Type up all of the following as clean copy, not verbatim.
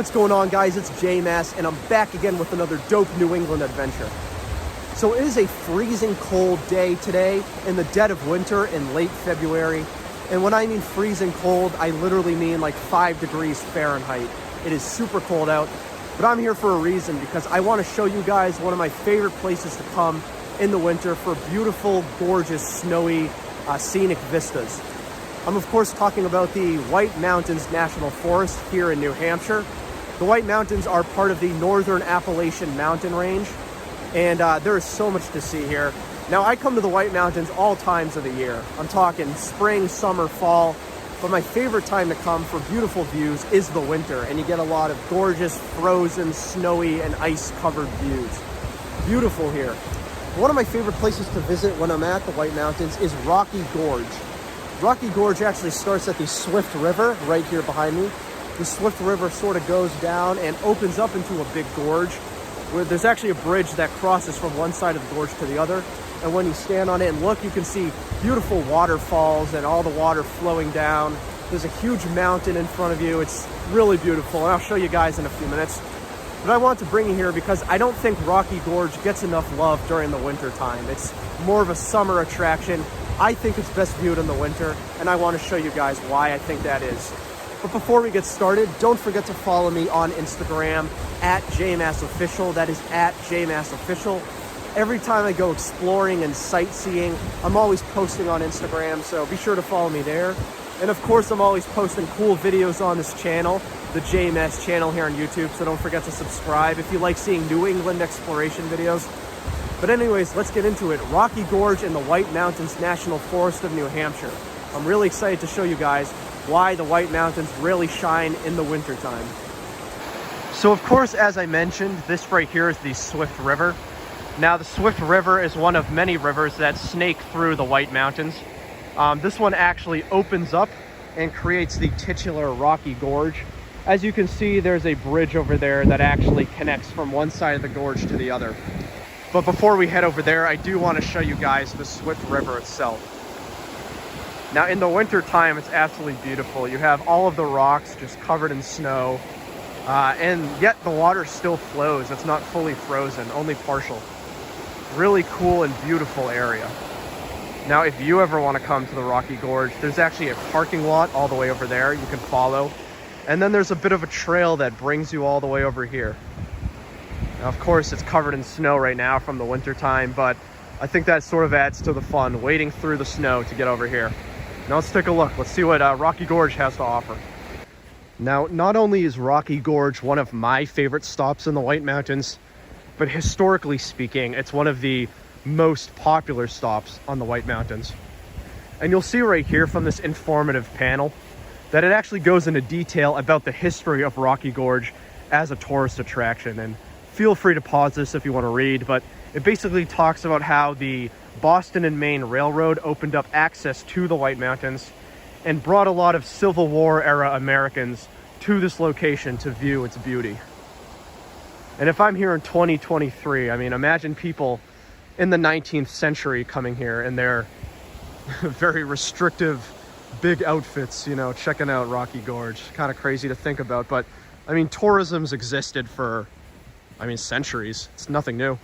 what's going on, guys? It's JMass, and I'm back again with another dope New England adventure. So it is a freezing cold day today in the dead of winter in late February. And when I mean freezing cold, I literally mean like 5 degrees Fahrenheit. It is super cold out, but I'm here for a reason because I want to show you guys one of my favorite places to come in the winter for beautiful, gorgeous, snowy, scenic vistas. I'm of course talking about the White Mountains National Forest here in New Hampshire. The White Mountains are part of the Northern Appalachian Mountain Range, and there is so much to see here. Now, I come to the White Mountains all times of the year. I'm talking spring, summer, fall, but my favorite time to come for beautiful views is the winter, and you get a lot of gorgeous, frozen, snowy, and ice-covered views. Beautiful here. One of my favorite places to visit when I'm at the White Mountains is Rocky Gorge. Rocky Gorge actually starts at the Swift River right here behind me. The Swift River sort of goes down and opens up into a big gorge where there's actually a bridge that crosses from one side of the gorge to the other. And when you stand on it and look, you can see beautiful waterfalls and all the water flowing down. There's a huge mountain in front of you. It's really beautiful, and I'll show you guys in a few minutes. But I want to bring you here because I don't think Rocky Gorge gets enough love during the winter time. It's more of a summer attraction. I think it's best viewed in the winter, and I want to show you guys why I think that is. But before we get started, don't forget to follow me on Instagram at JMassOfficial. That is at JMassOfficial. Every time I go exploring and sightseeing, I'm always posting on Instagram, so be sure to follow me there. And of course, I'm always posting cool videos on this channel, the JMass channel here on YouTube, so don't forget to subscribe if you like seeing New England exploration videos. But anyways, let's get into it. Rocky Gorge in the White Mountains National Forest of New Hampshire. I'm really excited to show you guys why the White Mountains really shine in the wintertime. So of course, as I mentioned, this right here is the Swift River. Now, the Swift River is one of many rivers that snake through the White Mountains. This one actually opens up and creates the titular Rocky Gorge. As you can see, there's a bridge over there that actually connects from one side of the gorge to the other. But before we head over there, I do want to show you guys the Swift River itself. Now, in the winter time, it's absolutely beautiful. You have all of the rocks just covered in snow, and yet the water still flows. It's not fully frozen, only partial. Really cool and beautiful area. Now, if you ever want to come to the Rocky Gorge, there's actually a parking lot all the way over there you can follow. And then there's a bit of a trail that brings you all the way over here. Now, of course, it's covered in snow right now from the winter time, but I think that sort of adds to the fun, wading through the snow to get over here. Now let's take a look. Let's see what Rocky Gorge has to offer. Now, not only is Rocky Gorge one of my favorite stops in the White Mountains, but historically speaking, it's one of the most popular stops on the White Mountains. And you'll see right here from this informative panel that it actually goes into detail about the history of Rocky Gorge as a tourist attraction. And feel free to pause this if you want to read, but it basically talks about how the Boston and Maine Railroad opened up access to the White Mountains and brought a lot of Civil War era Americans to this location to view its beauty. And if I'm here in 2023, I mean, imagine people in the 19th century coming here in their very restrictive big outfits, you know, checking out Rocky Gorge. Kind of crazy to think about, but I mean, tourism's existed for, centuries. It's nothing new.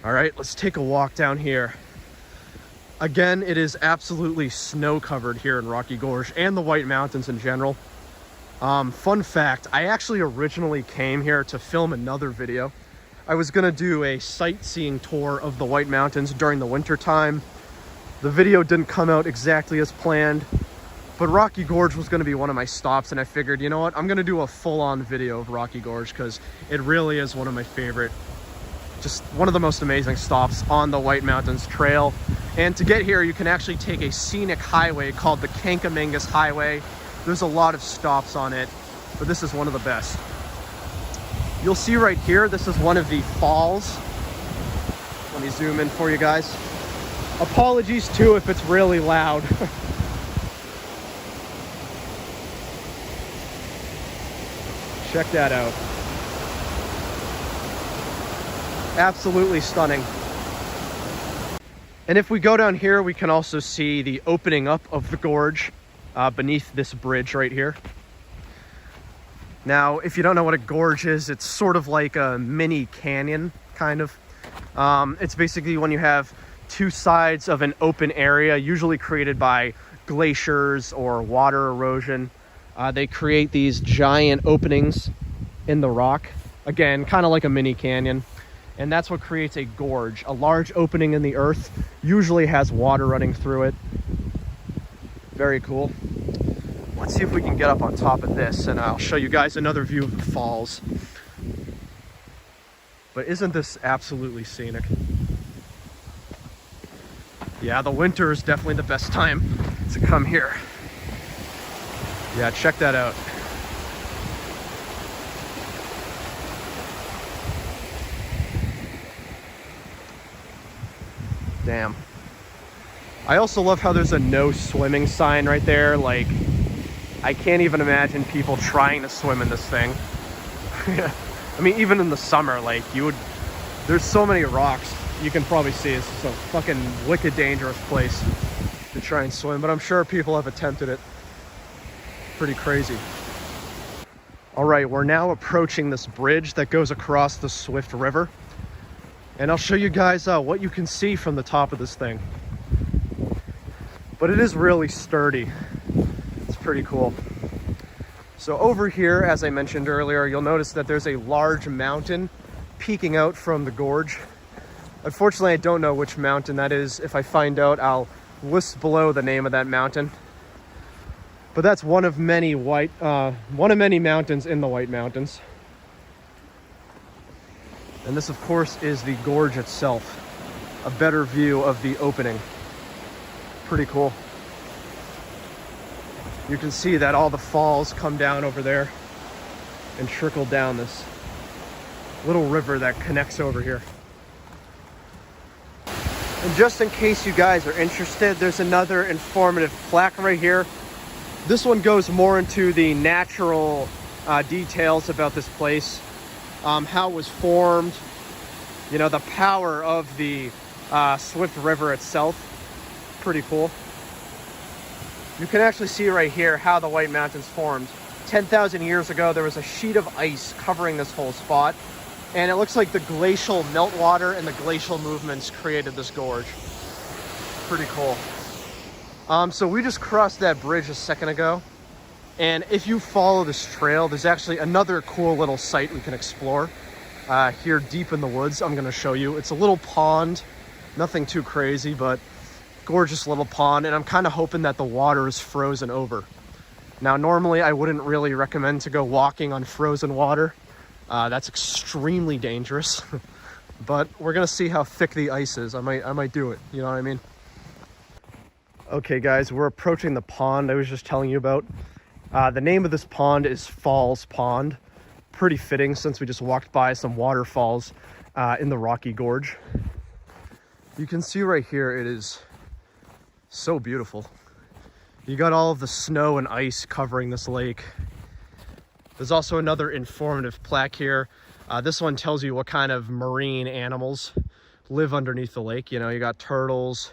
All right, let's take a walk down here. Again, it is absolutely snow covered here in Rocky Gorge and the White Mountains in general. Fun fact, I actually originally came here to film another video. I was gonna do a sightseeing tour of the White Mountains during the winter time. The video didn't come out exactly as planned, but Rocky Gorge was gonna be one of my stops, and I figured, you know what, I'm gonna do a full-on video of Rocky Gorge because it really is one of my favorite, just one of the most amazing stops on the White Mountains Trail. And to get here, you can actually take a scenic highway called the Kancamagus Highway. There's a lot of stops on it, but this is one of the best. You'll see right here, this is one of the falls. Let me zoom in for you guys. Apologies too if it's really loud. Check that out. Absolutely stunning. And if we go down here, we can also see the opening up of the gorge beneath this bridge right here. Now, if you don't know what a gorge is, it's sort of like a mini canyon, kind of. It's basically when you have two sides of an open area, usually created by glaciers or water erosion. They create these giant openings in the rock. Again, kind of like a mini canyon. And that's what creates a gorge. A large opening in the earth usually has water running through it. Very cool. Let's see if we can get up on top of this, and I'll show you guys another view of the falls. But isn't this absolutely scenic? Yeah, the winter is definitely the best time to come here. Yeah, check that out. Damn. I also love how there's a no swimming sign right there. Like, I can't even imagine people trying to swim in this thing. I mean, even in the summer, like, there's so many rocks. You can probably see it's just a fucking wicked dangerous place to try and swim, but I'm sure people have attempted it. Pretty crazy. All right, we're now approaching this bridge that goes across the Swift River. And I'll show you guys what you can see from the top of this thing. But it is really sturdy. It's pretty cool. So over here, as I mentioned earlier, you'll notice that there's a large mountain peeking out from the gorge. Unfortunately, I don't know which mountain that is. If I find out, I'll list below the name of that mountain. But that's one of many mountains in the White Mountains. And this, of course, is the gorge itself. A better view of the opening. Pretty cool. You can see that all the falls come down over there and trickle down this little river that connects over here. And just in case you guys are interested, there's another informative plaque right here. This one goes more into the natural details about this place, how it was formed, you know, the power of the Swift River itself. Pretty cool. You can actually see right here how the White Mountains formed. 10,000 years ago, there was a sheet of ice covering this whole spot, and it looks like the glacial meltwater and the glacial movements created this gorge. Pretty cool. So we just crossed that bridge a second ago, and if you follow this trail, there's actually another cool little site we can explore here deep in the woods. I'm going to show you. It's a little pond, nothing too crazy, but gorgeous little pond, and I'm kind of hoping that the water is frozen over. Now, normally I wouldn't really recommend to go walking on frozen water. That's extremely dangerous, but we're going to see how thick the ice is. I might do it, you know what I mean? Okay guys, we're approaching the pond I was just telling you about. The name of this pond is Falls Pond. Pretty fitting since we just walked by some waterfalls in the Rocky Gorge. You can see right here, it is so beautiful. You got all of the snow and ice covering this lake. There's also another informative plaque here. This one tells you what kind of marine animals live underneath the lake. You know, you got turtles,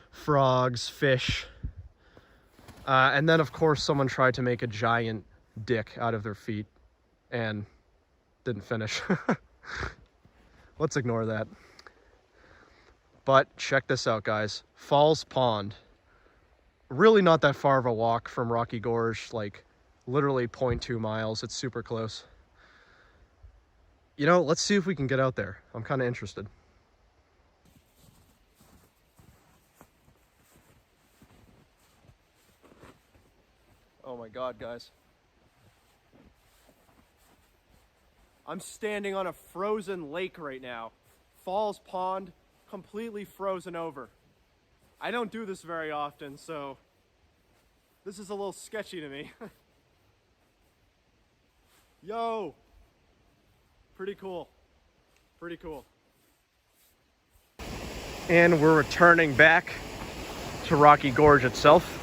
frogs, fish, and then of course someone tried to make a giant dick out of their feet and didn't finish. Let's ignore that. But check this out, guys. Falls Pond. Really not that far of a walk from Rocky Gorge, like literally 0.2 miles. It's super close. You know, let's see if we can get out there. I'm kind of interested. Oh my God, guys. I'm standing on a frozen lake right now. Falls Pond, completely frozen over. I don't do this very often, so this is a little sketchy to me. Yo! Pretty cool. Pretty cool. And we're returning back to Rocky Gorge itself.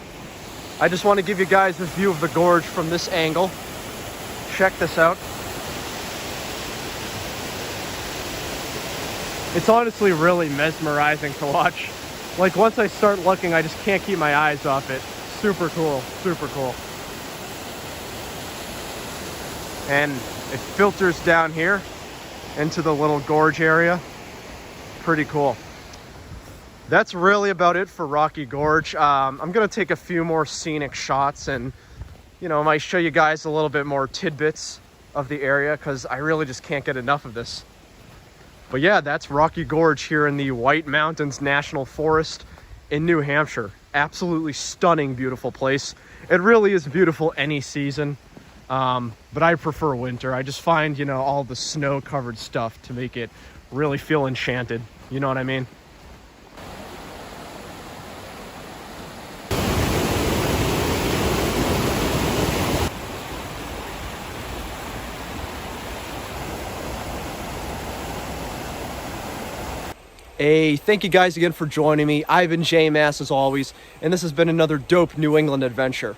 I just want to give you guys a view of the gorge from this angle. Check this out. It's honestly really mesmerizing to watch. Like, once I start looking, I just can't keep my eyes off it. Super cool, super cool. and it filters down here into the little gorge area. Pretty cool. That's really about it for Rocky Gorge. I'm gonna take a few more scenic shots and, you know, I might show you guys a little bit more tidbits of the area because I really just can't get enough of this. But yeah, that's Rocky Gorge here in the White Mountains National Forest in New Hampshire. Absolutely stunning, beautiful place. It really is beautiful any season, but I prefer winter. I just find, you know, all the snow-covered stuff to make it really feel enchanted. You know what I mean? Hey, thank you guys again for joining me. I've been J-Mass as always, and this has been another dope New England adventure.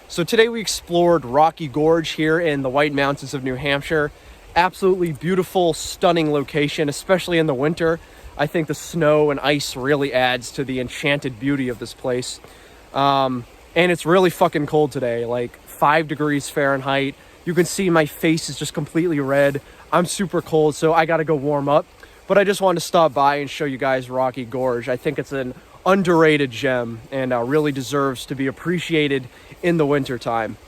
So today we explored Rocky Gorge here in the White Mountains of New Hampshire. Absolutely beautiful, stunning location, especially in the winter. I think the snow and ice really adds to the enchanted beauty of this place. And it's really fucking cold today, like 5 degrees Fahrenheit. You can see my face is just completely red. I'm super cold, so I gotta go warm up. But I just wanted to stop by and show you guys Rocky Gorge. I think it's an underrated gem and really deserves to be appreciated in the wintertime.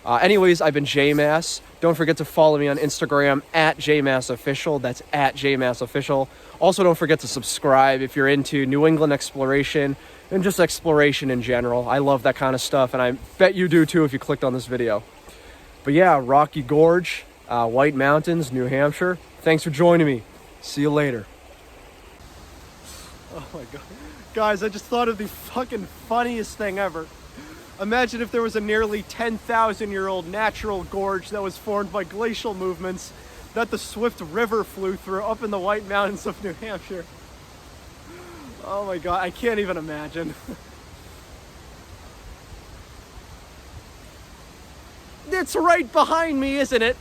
Anyways, I've been J-Mass. Don't forget to follow me on Instagram at JMassOfficial. That's at JMassOfficial. Also, don't forget to subscribe if you're into New England exploration and just exploration in general. I love that kind of stuff, and I bet you do too if you clicked on this video. But yeah, Rocky Gorge, White Mountains, New Hampshire. Thanks for joining me. See you later. Oh my god. Guys, I just thought of the fucking funniest thing ever. Imagine if there was a nearly 10,000-year-old natural gorge that was formed by glacial movements that the Swift River flew through up in the White Mountains of New Hampshire. Oh my god, I can't even imagine. It's right behind me, isn't it?